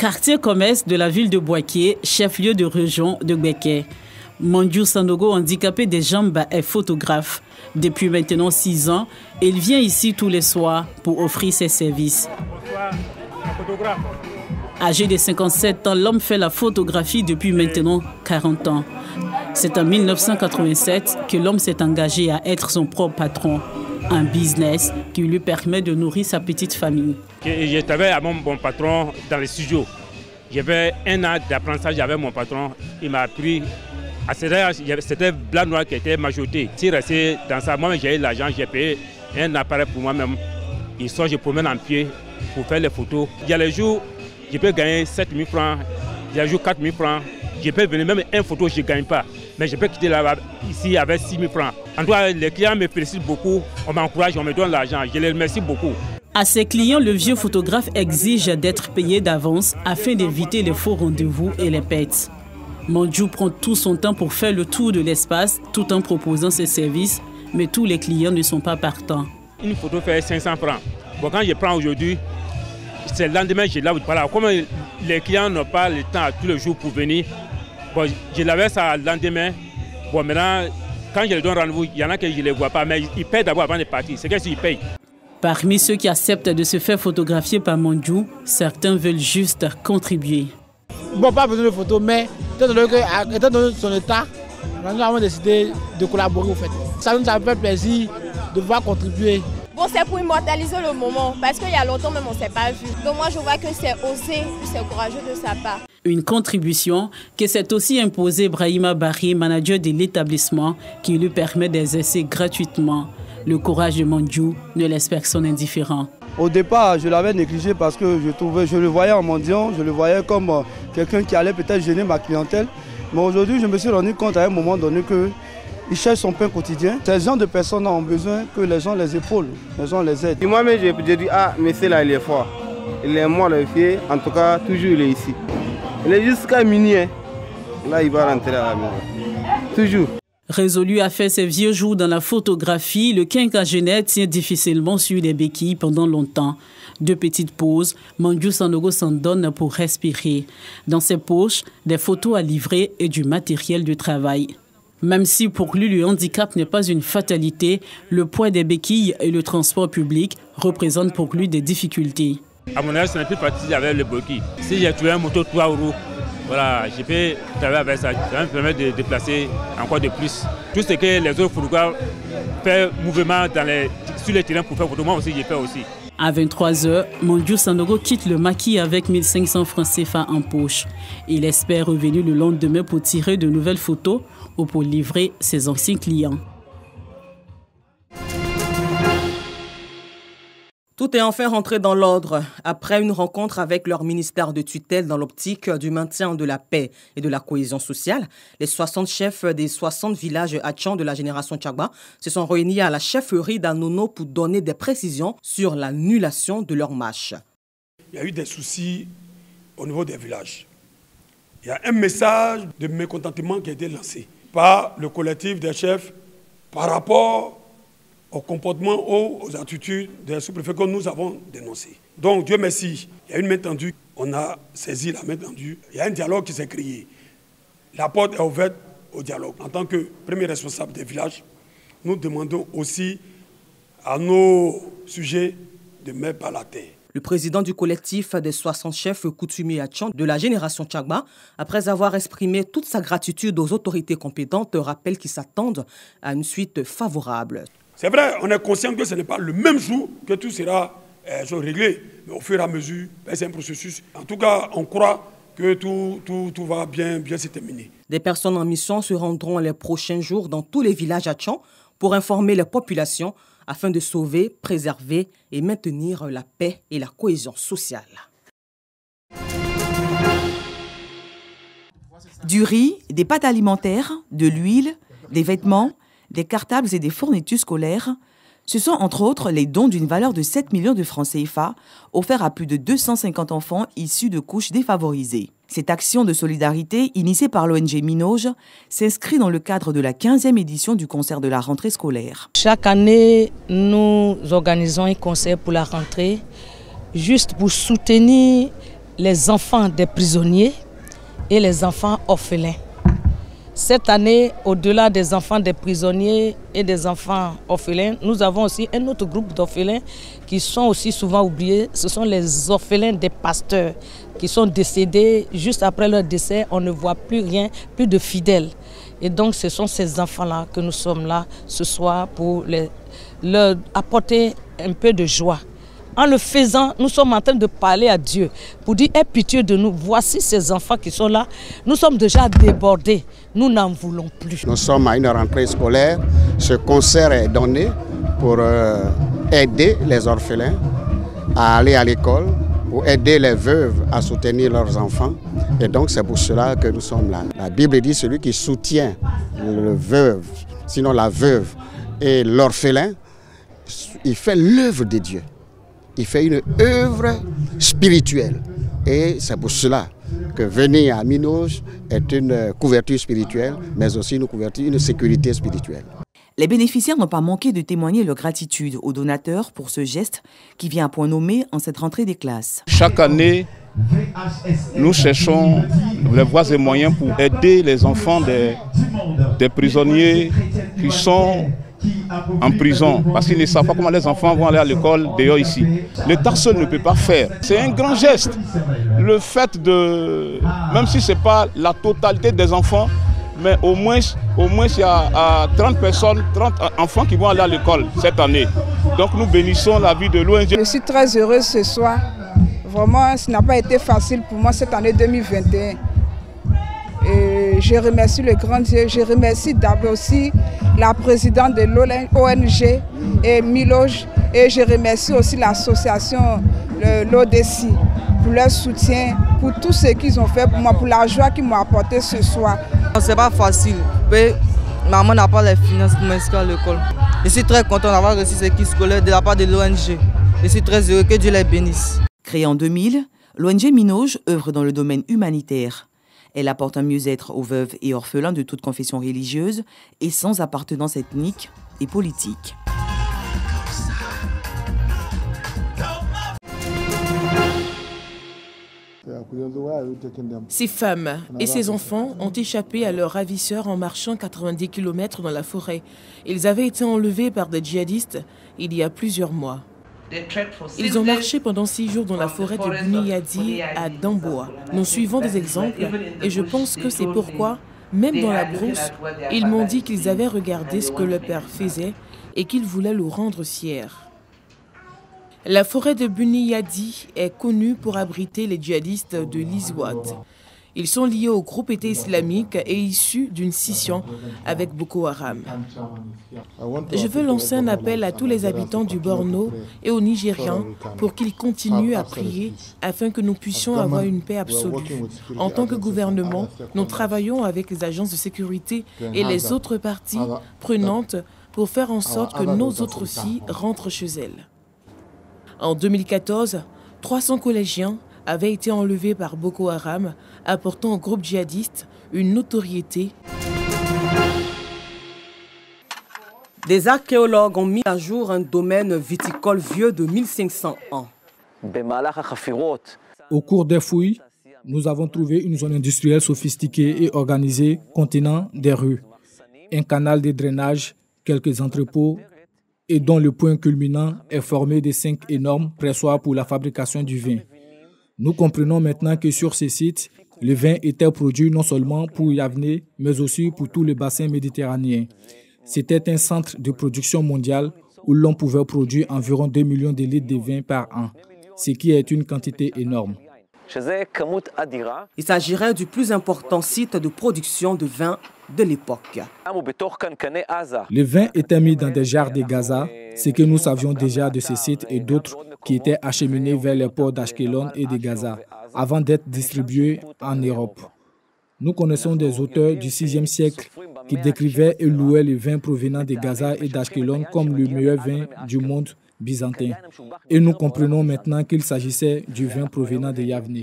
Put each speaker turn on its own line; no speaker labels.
Quartier commerce de la ville de Boaké, chef-lieu de région de Gbeke. Mandjou Sanogo, handicapé des jambes, est photographe. Depuis maintenant 6 ans, il vient ici tous les soirs pour offrir ses services. Âgé de 57 ans, l'homme fait la photographie depuis maintenant 40 ans. C'est en 1987 que l'homme s'est engagé à être son propre patron. Un business qui lui permet de nourrir sa petite famille.
Je travaillais avec mon patron dans les studios. J'avais 1 an d'apprentissage avec mon patron. Il m'a appris. C'était blanc noir qui était majorité. Si resté dans ça, moi j'ai eu l'argent, j'ai payé un appareil pour moi-même. Ils sont, je promène en pied pour faire les photos. Il y a les jours, je peux gagner 7 000 francs. Il y a les jours 4 000 francs. Je peux venir même une photo, je ne gagne pas. Mais je peux quitter là-bas, ici avec 6 000 francs. En tout cas, les clients me félicitent beaucoup. On m'encourage, on me donne l'argent. Je les remercie beaucoup.
À ses clients, le vieux photographe exige d'être payé d'avance afin d'éviter les faux rendez-vous et les pètes. Mandjou prend tout son temps pour faire le tour de l'espace tout en proposant ses services, mais tous les clients ne sont pas partants.
Une photo fait 500 francs. Bon, quand je prends aujourd'hui, c'est le lendemain, je l'avais. Voilà, comme les clients n'ont pas le temps tous les jours pour venir, bon, je l'avais ça le lendemain. Bon, maintenant, quand je leur donne rendez-vous, il y en a que je ne les vois pas, mais ils payent d'abord avant de partir. C'est qu'ils payent.
Parmi ceux qui acceptent de se faire photographier par Mandjou, certains veulent juste contribuer.
Bon, pas besoin de photos, mais étant donné son état, nous avons décidé de collaborer au fait. Ça nous a fait plaisir de voir contribuer.
Bon, c'est pour immortaliser le moment, parce qu'il y a longtemps même on ne s'est pas vu. Donc moi je vois que c'est osé, c'est courageux de sa part.
Une contribution que s'est aussi imposée Brahima Barry, manager de l'établissement, qui lui permet d'exercer gratuitement. Le courage de Mandjou ne laisse personne indifférent.
Au départ, je l'avais négligé parce que je le voyais en mendiant, je le voyais comme quelqu'un qui allait peut-être gêner ma clientèle. Mais aujourd'hui, je me suis rendu compte à un moment donné qu'il cherche son pain quotidien. Ces gens de personnes ont besoin que les gens les épaulent, les gens les aident.
Moi-même, je dis, ah, mais c'est là, il est fort. Il est mort, le pied. En tout cas, toujours il est ici. Il est jusqu'à minuit. Hein. Là, il va rentrer à la maison. Toujours.
Résolu à faire ses vieux jours dans la photographie, le quinquagénaire tient difficilement sur les béquilles pendant longtemps. 2 petites pauses, Mandjou Sanogo s'en donne pour respirer. Dans ses poches, des photos à livrer et du matériel de travail. Même si pour lui le handicap n'est pas une fatalité, le poids des béquilles et le transport public représentent pour lui des difficultés.
À mon âge, ce n'est plus facile avec le béquille. Si j'ai trouvé un moto 3 roues, voilà, je peux travailler avec ça. Ça me permet de déplacer encore de plus. Tout ce que les autres photographes font mouvement sur les terrains pour faire photo, moi aussi, je fais aussi.
À 23 h, Mandjou Sanogo quitte le maquis avec 1500 francs CFA en poche. Il espère revenir le lendemain pour tirer de nouvelles photos ou pour livrer ses anciens clients.
Tout est enfin rentré dans l'ordre. Après une rencontre avec leur ministère de tutelle dans l'optique du maintien de la paix et de la cohésion sociale, les 60 chefs des 60 villages Atchan de la génération Tchagba se sont réunis à la chefferie d'Anono pour donner des précisions sur l'annulation de leur marche.
Il y a eu des soucis au niveau des villages. Il y a un message de mécontentement qui a été lancé par le collectif des chefs par rapport au comportement ou aux attitudes des sous-préfets que nous avons dénoncés. Donc, Dieu merci, il y a une main tendue, on a saisi la main tendue, il y a un dialogue qui s'est créé. La porte est ouverte au dialogue. En tant que premier responsable des villages, nous demandons aussi à nos sujets de mettre par la terre.
Le président du collectif des 60 chefs coutumiers Atchan de la génération Tchagba, après avoir exprimé toute sa gratitude aux autorités compétentes, rappelle qu'ils s'attendent à une suite favorable.
C'est vrai, on est conscient que ce n'est pas le même jour que tout sera réglé, mais au fur et à mesure, c'est un processus. En tout cas, on croit que tout va bien se terminer.
Des personnes en mission se rendront les prochains jours dans tous les villages Atchan pour informer les populations afin de sauver, préserver et maintenir la paix et la cohésion sociale.
Du riz, des pâtes alimentaires, de l'huile, des vêtements, des cartables et des fournitures scolaires, ce sont entre autres les dons d'une valeur de 7 millions de francs CFA offerts à plus de 250 enfants issus de couches défavorisées. Cette action de solidarité, initiée par l'ONG Minoge, s'inscrit dans le cadre de la 15e édition du concert de la rentrée scolaire.
Chaque année, nous organisons un concert pour la rentrée, juste pour soutenir les enfants des prisonniers et les enfants orphelins. Cette année, au-delà des enfants des prisonniers et des enfants orphelins, nous avons aussi un autre groupe d'orphelins qui sont aussi souvent oubliés. Ce sont les orphelins des pasteurs qui sont décédés. Juste après leur décès, on ne voit plus rien, plus de fidèles. Et donc ce sont ces enfants-là que nous sommes là ce soir pour leur apporter un peu de joie. En le faisant, nous sommes en train de parler à Dieu pour dire, aie pitié de nous. Voici ces enfants qui sont là. Nous sommes déjà débordés. Nous n'en voulons plus.
Nous sommes à une rentrée scolaire. Ce concert est donné pour aider les orphelins à aller à l'école, pour aider les veuves à soutenir leurs enfants. Et donc c'est pour cela que nous sommes là. La Bible dit celui qui soutient le veuve, sinon la veuve et l'orphelin, il fait l'œuvre de Dieu. Il fait une œuvre spirituelle. Et c'est pour cela que venir à Minoge est une couverture spirituelle, mais aussi une couverture, une sécurité spirituelle.
Les bénéficiaires n'ont pas manqué de témoigner leur gratitude aux donateurs pour ce geste qui vient à point nommé en cette rentrée des classes.
Chaque année, nous cherchons les voies et moyens pour aider les enfants des prisonniers qui sont en prison, parce qu'ils ne savent pas comment les enfants vont aller à l'école dehors ici. L'État seul ne peut pas faire. C'est un grand geste. Le fait de, même si ce n'est pas la totalité des enfants, mais au moins il y a 30 personnes, 30 enfants qui vont aller à l'école cette année. Donc nous bénissons la vie de l'ONG.
Je suis très heureuse ce soir. Vraiment, ce n'a pas été facile pour moi cette année 2021. Et je remercie le grand Dieu, je remercie d'abord aussi la présidente de l'ONG et Miloge, et je remercie aussi l'association l'ODC pour leur soutien, pour tout ce qu'ils ont fait pour moi, pour la joie qu'ils m'ont apporté ce soir.
C'est pas facile, mais maman n'a pas les finances pour m'inscrire à l'école. Je suis très content d'avoir reçu ce kit scolaire de la part de l'ONG. Je suis très heureux, que Dieu les bénisse.
Créée en 2000, l'ONG Minoge œuvre dans le domaine humanitaire. Elle apporte un mieux-être aux veuves et orphelins de toute confession religieuse et sans appartenance ethnique et politique.
Ces femmes et ces enfants ont échappé à leurs ravisseurs en marchant 90 km dans la forêt. Ils avaient été enlevés par des djihadistes il y a plusieurs mois. Ils ont marché pendant 6 jours dans la forêt de Buniyadi à Damboa. Nous suivons des exemples et je pense que c'est pourquoi, même dans la brousse, ils m'ont dit qu'ils avaient regardé ce que leur père faisait et qu'ils voulaient le rendre fier. La forêt de Buniyadi est connue pour abriter les djihadistes de l'Izouad. Ils sont liés au groupe État islamique et issus d'une scission avec Boko Haram. Je veux lancer un appel à tous les habitants du Borno et aux Nigériens pour qu'ils continuent à prier afin que nous puissions avoir une paix absolue. En tant que gouvernement, nous travaillons avec les agences de sécurité et les autres parties prenantes pour faire en sorte que nos autres filles rentrent chez elles. En 2014, 300 collégiens avaient été enlevés par Boko Haram, apportant au groupe djihadiste une notoriété.
Des archéologues ont mis à jour un domaine viticole vieux de 1500 ans.
Au cours des fouilles, nous avons trouvé une zone industrielle sophistiquée et organisée contenant des rues, un canal de drainage, quelques entrepôts et dont le point culminant est formé de 5 énormes pressoirs pour la fabrication du vin. Nous comprenons maintenant que sur ces sites, le vin était produit non seulement pour Yavne, mais aussi pour tout le bassin méditerranéen. C'était un centre de production mondiale où l'on pouvait produire environ 2 millions de litres de vin par an, ce qui est une quantité énorme.
Il s'agirait du plus important site de production de vin de l'époque.
Le vin était mis dans des jarres de Gaza, ce que nous savions déjà de ces sites et d'autres qui étaient acheminés vers les ports d'Ashkelon et de Gaza, avant d'être distribués en Europe. Nous connaissons des auteurs du VIe siècle qui décrivaient et louaient le vin provenant de Gaza et d'Ashkelon comme le meilleur vin du monde byzantin. Et nous comprenons maintenant qu'il s'agissait du vin provenant de Yavne.